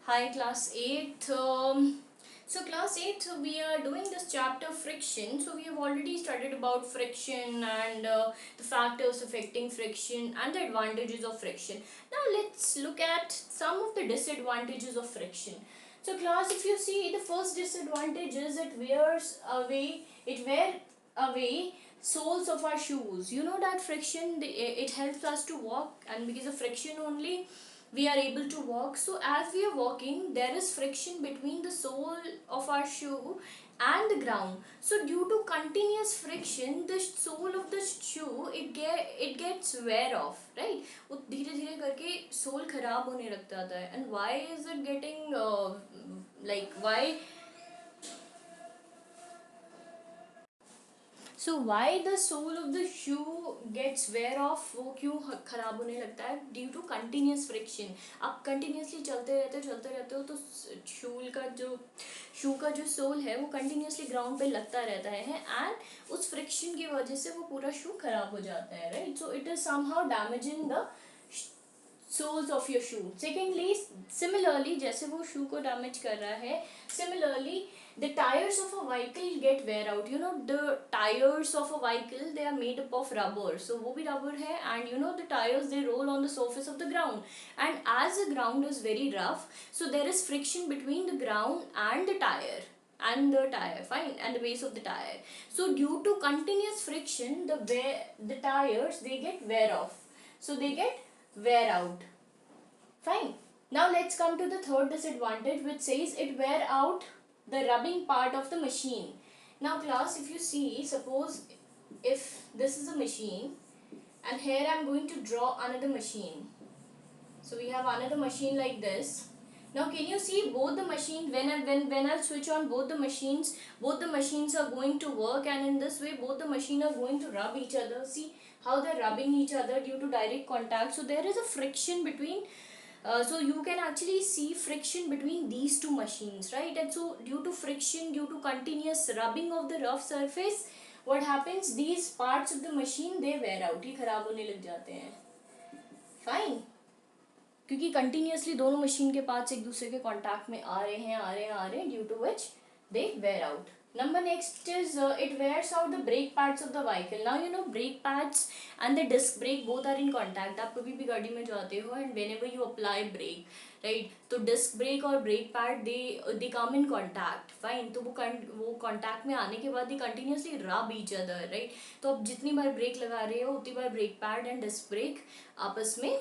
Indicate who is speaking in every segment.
Speaker 1: Hi, class 8. So class 8, we are doing this chapter friction. So we have already studied about friction and the factors affecting friction and the advantages of friction. Now let's look at some of the disadvantages of friction. So class, if you see, the first disadvantage is it wear away soles of our shoes. You know that friction, it helps us to walk, and because of friction only we are able to walk. So as we are walking, there is friction between the sole of our shoe and the ground. So due to continuous friction, the sole of the shoe it gets wear off, right? वो धीरे धीरे करके soul खराब होने लग जाता है. And why is it getting why? So why the sole of the shoe gets wear off, वो क्यों खराब होने लगता है? Due to continuous friction. आप continuously चलते रहते हो तो शू का जो सोल है वो continuously ground पे लगता रहता है and उस friction की वजह से वो पूरा शू खराब हो जाता है, right? So it is somehow damaging the soles of your shoe. Secondly, similarly, जैसे वो shoe को damage कर रहा है, similarly the tires of a vehicle get wear out. You know, the tires of a vehicle, they are made up of rubber, so वो भी rubber है, and you know the tires, they roll on the surface of the ground, and as the ground is very rough, so there is friction between the ground and the tire, fine, and the base of the tire. So due to continuous friction, the tires, they get wear off, so they get wear out, fine. Now let's come to the third disadvantage, which says it wear out the rubbing part of the machine. Now class, if you see, suppose if this is a machine and here I am going to draw another machine. So we have another machine like this. Now can you see both the machines, when I switch on both the machines are going to work, and in this way both the machines are going to rub each other. See how they're rubbing each other due to direct contact. So there is a friction between, so you can actually see friction between these two machines, right? And so due to friction, due to continuous rubbing of the rough surface, what happens, these parts of the machine, they wear out, ये खराब होने लग जाते हैं, fine, क्योंकि continuously दोनों machine के parts एक दूसरे के कांटेक्ट में आ रहे हैं due to which they wear out. Number next is it wears out the brake pads of the vehicle. Now you know brake pads and the disc brake both are in contact. आप कभी भी गाड़ी में जाते हो and whenever you apply brake, right, तो disc brake और brake pad they come in contact, fine. तो वो contact में आने के बाद they continuously rub each other, right. तो आप जितनी बार ब्रेक लगा रहे हो उतनी बार brake pad and disc brake आपस में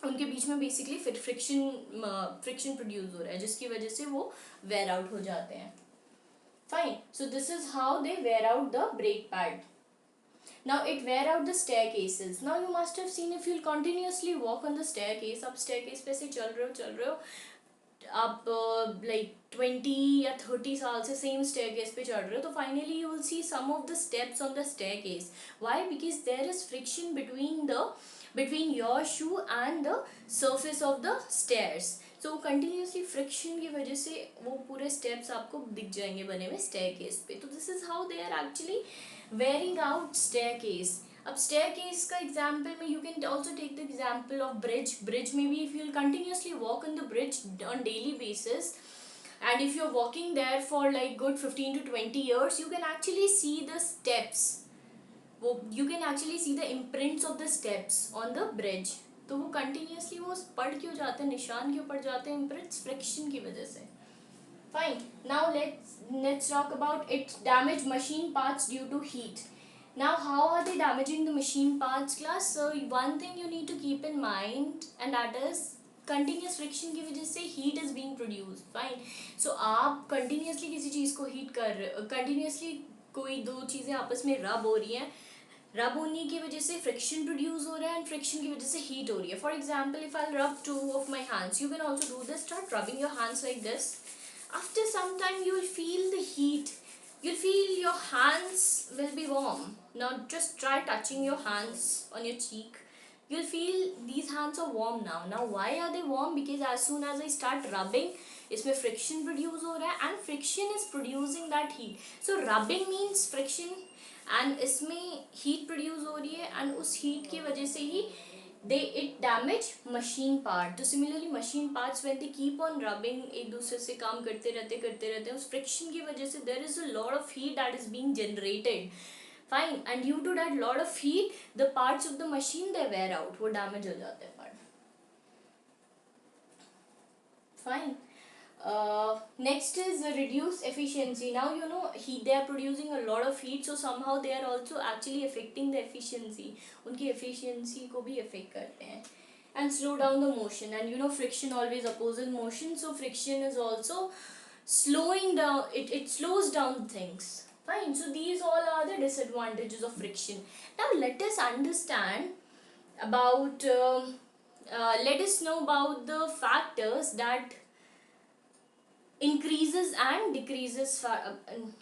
Speaker 1: उनके बीच में बेसिकली फ्रिक्शन प्रोड्यूस हो रहा है, जिसकी वजह से वो वेयर आउट हो जाते हैं, fine. So this is how they wear out the brake pad. Now it wear out the staircases. Now you must have seen, if you'll continuously walk on the staircase, आप staircase पे से चल रहे हो आप like 20 या 30 साल से सेम staircase पे चढ़ रहे हो, तो finally you will see some of the steps on the staircase. Why? Because there is friction between your shoe and the surface of the stairs. So continuously friction की वजह से वो पूरे steps आपको दिख जाएंगे बने हुए staircase पे. तो this is how they are actually wearing out staircase. अब staircase का example में you can also take the example of bridge में भी if you will continuously walk on the bridge on daily basis, and if you're walking there for like good 15 to 20 years, you can actually see the steps, you can actually see the imprints of the steps on the bridge. तो वो continuously वो पड़ क्यों जाते हैं, निशान क्यों पड़ जाते हैं, imprints friction की वजह से, fine. Now let's talk about it damage machine parts due to heat. Now how are they damaging the machine parts, class? So one thing you need to keep in mind, and that is continuous friction की वजह से heat is being produced, fine. So आप continuously किसी चीज़ को heat कर रहे हो, continuously कोई दो चीज़ें आपस में रब हो रही हैं, रब होने की वजह से फ्रिक्शन प्रोड्यूस हो रहा है, एंड फ्रिक्शन की वजह से हीट हो रही है. फॉर एग्जाम्पल, इफ आई रब two of my hands, you can also do this. Start rubbing your hands like this. After some time you will feel the heat, you'll feel your hands will be warm. Now just try touching your hands on your cheek, you'll feel these hands are warm now. Now why are they warm? Because as soon as I start rubbing, इसमें friction produce हो रहा है, and friction is producing that heat. So rubbing means friction, and इसमें heat produce हो रही है, and उस heat की वजह से ही it damage machine part. तो similarly machine parts when they keep on rubbing, एक दूसरे से काम करते रहते उस friction की वजह से there is a lot of heat that is being generated. Fine, and due to that lot of heat the parts of the machine they wear out, वो damage हो जाते हैं part. Fine. Next is reduce efficiency. Now you know they are producing a lot of heat, so somehow they are also actually affecting the efficiency. उनकी efficiency को भी affect करते हैं. And slow down the motion. And you know friction always opposes motion, so friction is also slowing down. It slows down things. Fine. So these all are the disadvantages of friction. Now let us understand about. Let us know about the factors that increases and decreases.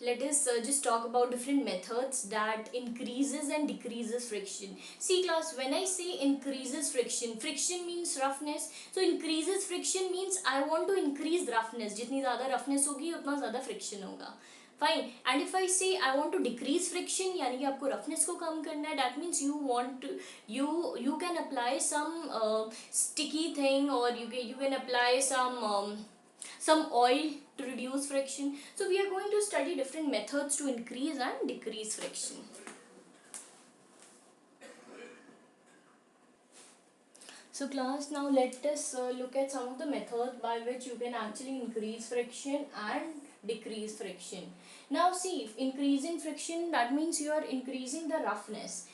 Speaker 1: Let us just talk about different methods that increases and decreases friction. See class, when I say increases friction, friction means roughness, so increases friction means I want to increase roughness. जितनी ज़्यादा roughness होगी उतना ज़्यादा friction होगा. Fine. And if I say I want to decrease friction, यानी कि आपको roughness को कम करना है, that means you want to you can apply some sticky thing, or you can apply some oil to reduce friction. So we are going to study different methods to increase and decrease friction. So class, now let us look at some of the methods by which you can actually increase friction and decrease friction. Now see, increasing friction, that means you are increasing the roughness.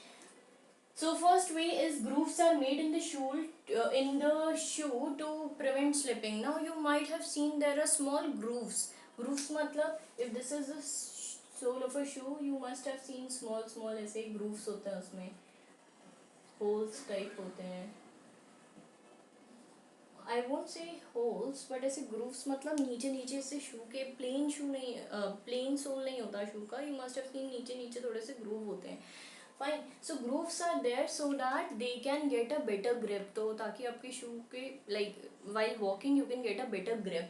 Speaker 1: So first way is grooves are made in the shoe to prevent slipping. Now you might have seen there are small grooves. Grooves matlab, if this is the sole of a shoe, you must have seen small ऐसे grooves होते हैं उसमें, holes type होते हैं. I won't say holes, but ऐसे grooves मतलब नीचे से shoe के plain shoe नहीं, plain sole नहीं होता shoe का. You must have seen नीचे थोड़े से groove होते हैं. Fine. So grooves are there so that they can get a better grip. तो ताकि आपके shoe के like while walking you can get a better grip,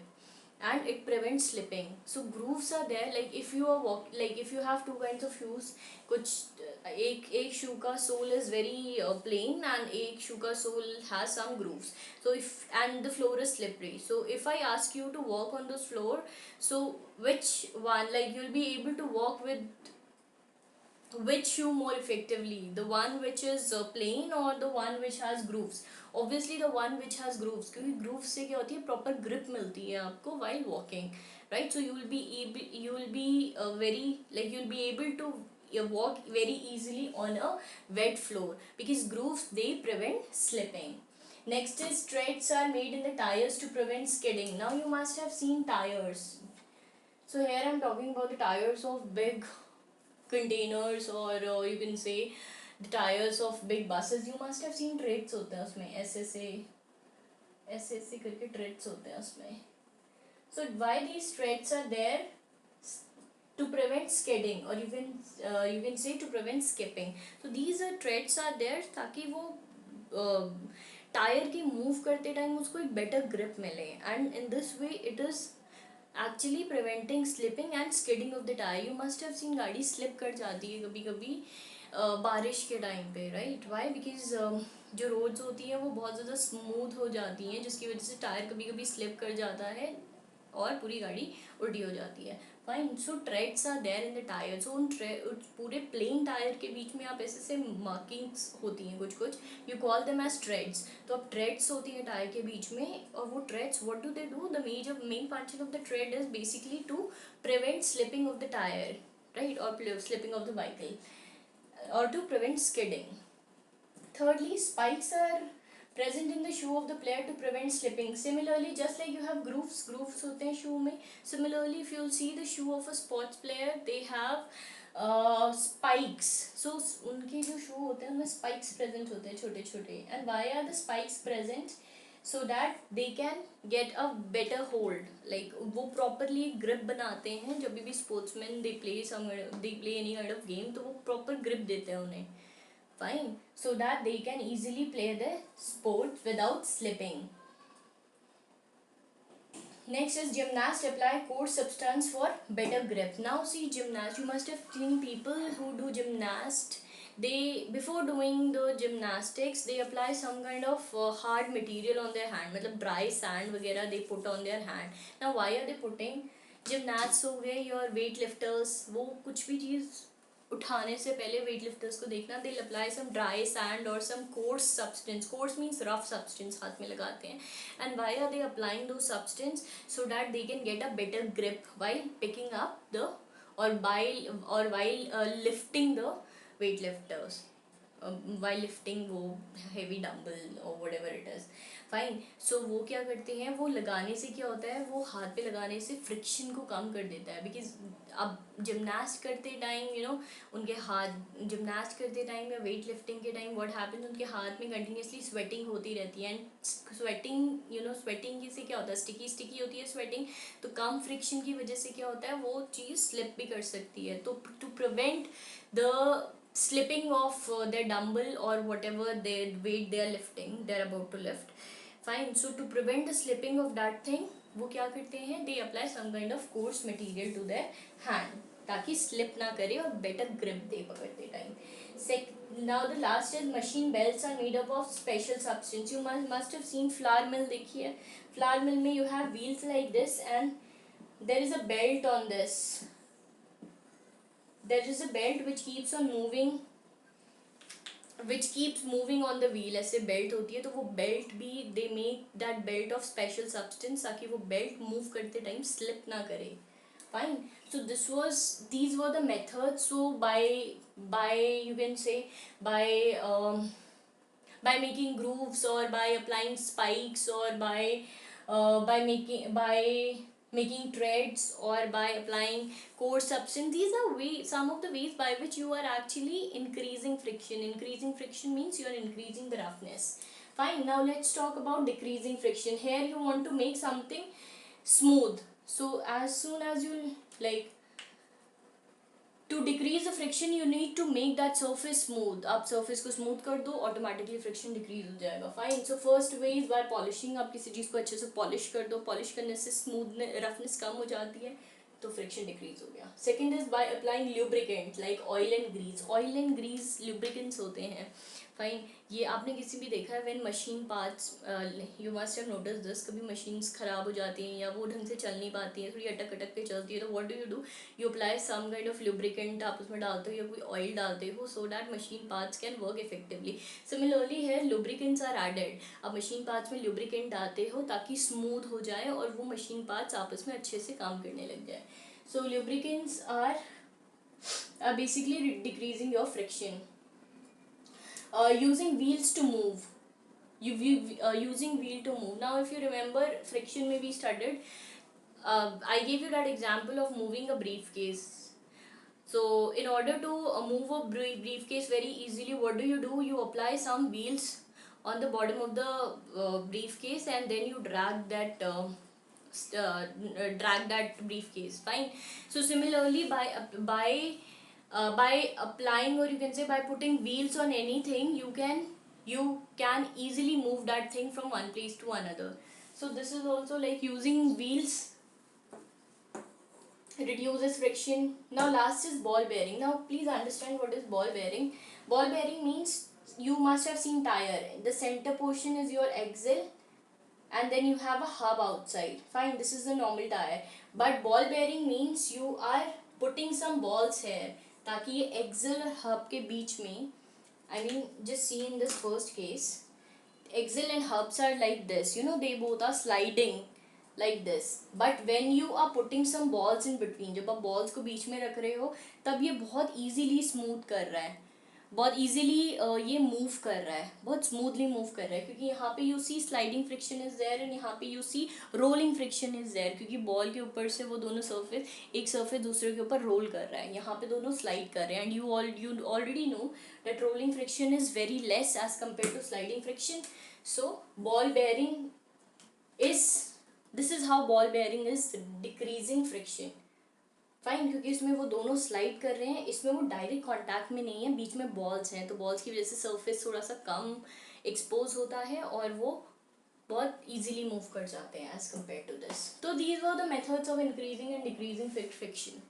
Speaker 1: and it prevents slipping. So grooves are there. Like if you are if you have two kinds of shoes, कुछ एक shoe का sole is very plain and एक shoe का sole has some grooves. So and the floor is slippery. So if I ask you to walk on this floor, so which one, like you'll be able to walk with which shoe more effectively, the one which is plain or the one which has grooves? Obviously the one which has grooves, क्योंकि grooves से क्या होती है, proper grip मिलती है आपको while walking, right? So you will be able to walk very easily on a wet floor because grooves they prevent slipping. Next is treads are made in the tires to prevent skidding. Now you must have seen tires. So here I am talking about the tires of big containers, or you can say the tires of big buses. You must have seen treads होते हैं उसमें, ऐसे करके treads होते हैं उसमें. So why these treads are there? To prevent skidding, or you can say to prevent skipping. So these treads are there ताकि वो टायर की मूव करते टाइम उसको एक बेटर ग्रिप मिले, and in this way it is actually preventing slipping and skidding of the tyre. You must have seen गाड़ी slip कर जाती है कभी कभी बारिश के टाइम पे, राइट? वाई? बिकॉज जो रोड्स होती हैं वो बहुत ज़्यादा स्मूथ हो जाती हैं, जिसकी वजह से टायर कभी कभी स्लिप कर जाता है और पूरी गाड़ी उल्टी हो जाती है. Fine. So treads are there in the tyre. So उन पूरे प्लेन टायर के बीच में आप ऐसे मार्किंग्स होती हैं कुछ, you call them as treads. तो अब ट्रेड्स होती है टायर के बीच में, और वो treads what do they do? The main function of the tread is basically to prevent slipping of the tyre, right? और slipping of the vehicle, or to prevent skidding. Thirdly, spikes are present in the shoe of the player to prevent slipping. Similarly, just like you have grooves होते हैं shoe में, similarly if you'll see the shoe of a sports player, they have spikes. So उनके जो shoe होते हैं उनमें spikes present होते हैं छोटे छोटे. And why are the spikes present? So that they can get a better hold. Like वो properly grip बनाते हैं. जब भी sportsmen they play any kind of game, तो वो proper grip देते हैं उन्हें. Fine. So that they can easily play the sport without slipping. Next is gymnast apply coarse substance for better grip. Now see, gymnast, you must have seen people who do gymnast, they, before doing the gymnastics, they apply some kind of hard material on their hand, मतलब dry sand वगैरह they put on their hand. Now why are they putting? Gymnast हो गए, your weight lifters, वो कुछ भी चीज़ उठाने से पहले वेट लिफ्टर्स को देखना, they apply some dry sand और some coarse substance, coarse means rough substance हाथ में लगाते हैं. And why are they applying those substance? So that they can get a better grip while picking up the or while lifting the weightlifters, while lifting वो heavy dumbbell or whatever it is. Fine. So वो क्या करते हैं, वो लगाने से क्या होता है, वो हाथ पे लगाने से फ्रिक्शन को कम कर देता है. बिकॉज अब जिमनास्ट करते टाइम उनके हाथ, जिमनास्ट करते टाइम या वेट लिफ्टिंग के टाइम व्हाट हैपेंस, उनके हाथ में कंटिन्यूसली स्वेटिंग होती रहती है. एंड स्वेटिंग स्वेटिंग से क्या होता है, स्टिकी स्टिकी होती है स्वेटिंग. तो कम फ्रिक्शन की वजह से क्या होता है, वो चीज़ स्लिप भी कर सकती है. तो to prevent the slipping of their dumbbell or whatever their weight they are lifting, they are about to lift. Fine. So to prevent the slipping of that thing, वो क्या करते हैं, they apply some kind of coarse material to their hand ताकि slip ना करे और better grip दे पकड़ते time. Now the last is machine belts are made up of special substance. You must have seen flour mill. देखी है flour mill में you have wheels like this and there is a belt on this. There is a belt which keeps on moving, which keeps moving on the wheel. ऐसे belt होती है, तो वो belt भी they make that belt of special substance ताकि वो belt move करते time slip ना करे. Fine. So these were the methods. So by you can say by making grooves or by applying spikes or by making threads or by applying coarse substance, these are some of the ways by which you are actually increasing friction. Increasing friction means you are increasing the roughness. Fine. Now let's talk about decreasing friction. Here you want to make something smooth. So as soon as you like to decrease the friction, you need to make that surface smooth. आप surface को smooth कर दो, automatically friction decrease हो जाएगा. Fine. So first way is by polishing. आप किसी चीज़ को अच्छे से polish कर दो, polish करने से smoothness, roughness कम हो जाती है, तो friction decrease हो गया. Second is by applying lubricant like oil and grease. Oil and grease lubricants होते हैं. फाइन. ये आपने किसी भी देखा है when machine parts, you must have notice this, कभी मशीन्स ख़राब हो जाती हैं या वो ढंग से चल नहीं पाती हैं, थोड़ी अटक अटक के चलती है, तो what do, you apply some kind of lubricant, आप उसमें डालते हो या कोई ऑयल डालते हो, so that machine parts can work effectively. Similarly है, लुब्रिकेंट्स आर एडेड. आप मशीन पार्ट्स में लुब्रिकेंट डालते हो ताकि स्मूथ हो जाए और वो मशीन पार्ट्स आपस में अच्छे से काम करने लग जाए. So lubricants are basically decreasing your friction. Using wheels to move, using wheel to move. Now if you remember, friction may be studied. I gave you that example of moving a briefcase. So in order to move a briefcase very easily, what do? You apply some wheels on the bottom of the briefcase and then you drag that briefcase. Fine. So similarly, by applying, or you can say by putting wheels on anything, you can easily move that thing from one place to another. So this is also like using wheels reduces friction. Now last is ball bearing. Now please understand what is ball bearing. Ball bearing means, you must have seen tire, the center portion is your axle and then you have a hub outside. Fine, this is the normal tire. But ball bearing means you are putting some balls here ताकि ये axle और hub के बीच में, I mean just see in this first case, axle and hubs are like this, they both are sliding like this. But when you are putting some balls in between, जब आप balls को बीच में रख रहे हो, तब ये बहुत easily smooth कर रहा है, बहुत इजीली ये मूव कर रहा है, बहुत स्मूथली मूव कर रहा है, क्योंकि यहाँ पे you see sliding friction is there एंड यहाँ पे you see rolling friction is there, क्योंकि बॉल के ऊपर से वो दोनों सरफेस, एक सरफेस दूसरे के ऊपर रोल कर रहा है, यहाँ पे दोनों स्लाइड कर रहे हैं. And you already know that rolling friction is very less as compare to sliding friction. So ball bearing is, this is how ball bearing is decreasing friction. Fine, क्योंकि इसमें वो दोनों स्लाइड कर रहे हैं, इसमें वो डायरेक्ट कांटेक्ट में नहीं है, बीच में बॉल्स हैं, तो बॉल्स की वजह से सरफेस थोड़ा सा कम एक्सपोज होता है और वो बहुत इजीली मूव कर जाते हैं एज कम्पेयर टू दिस. तो these were the methods of increasing and decreasing friction.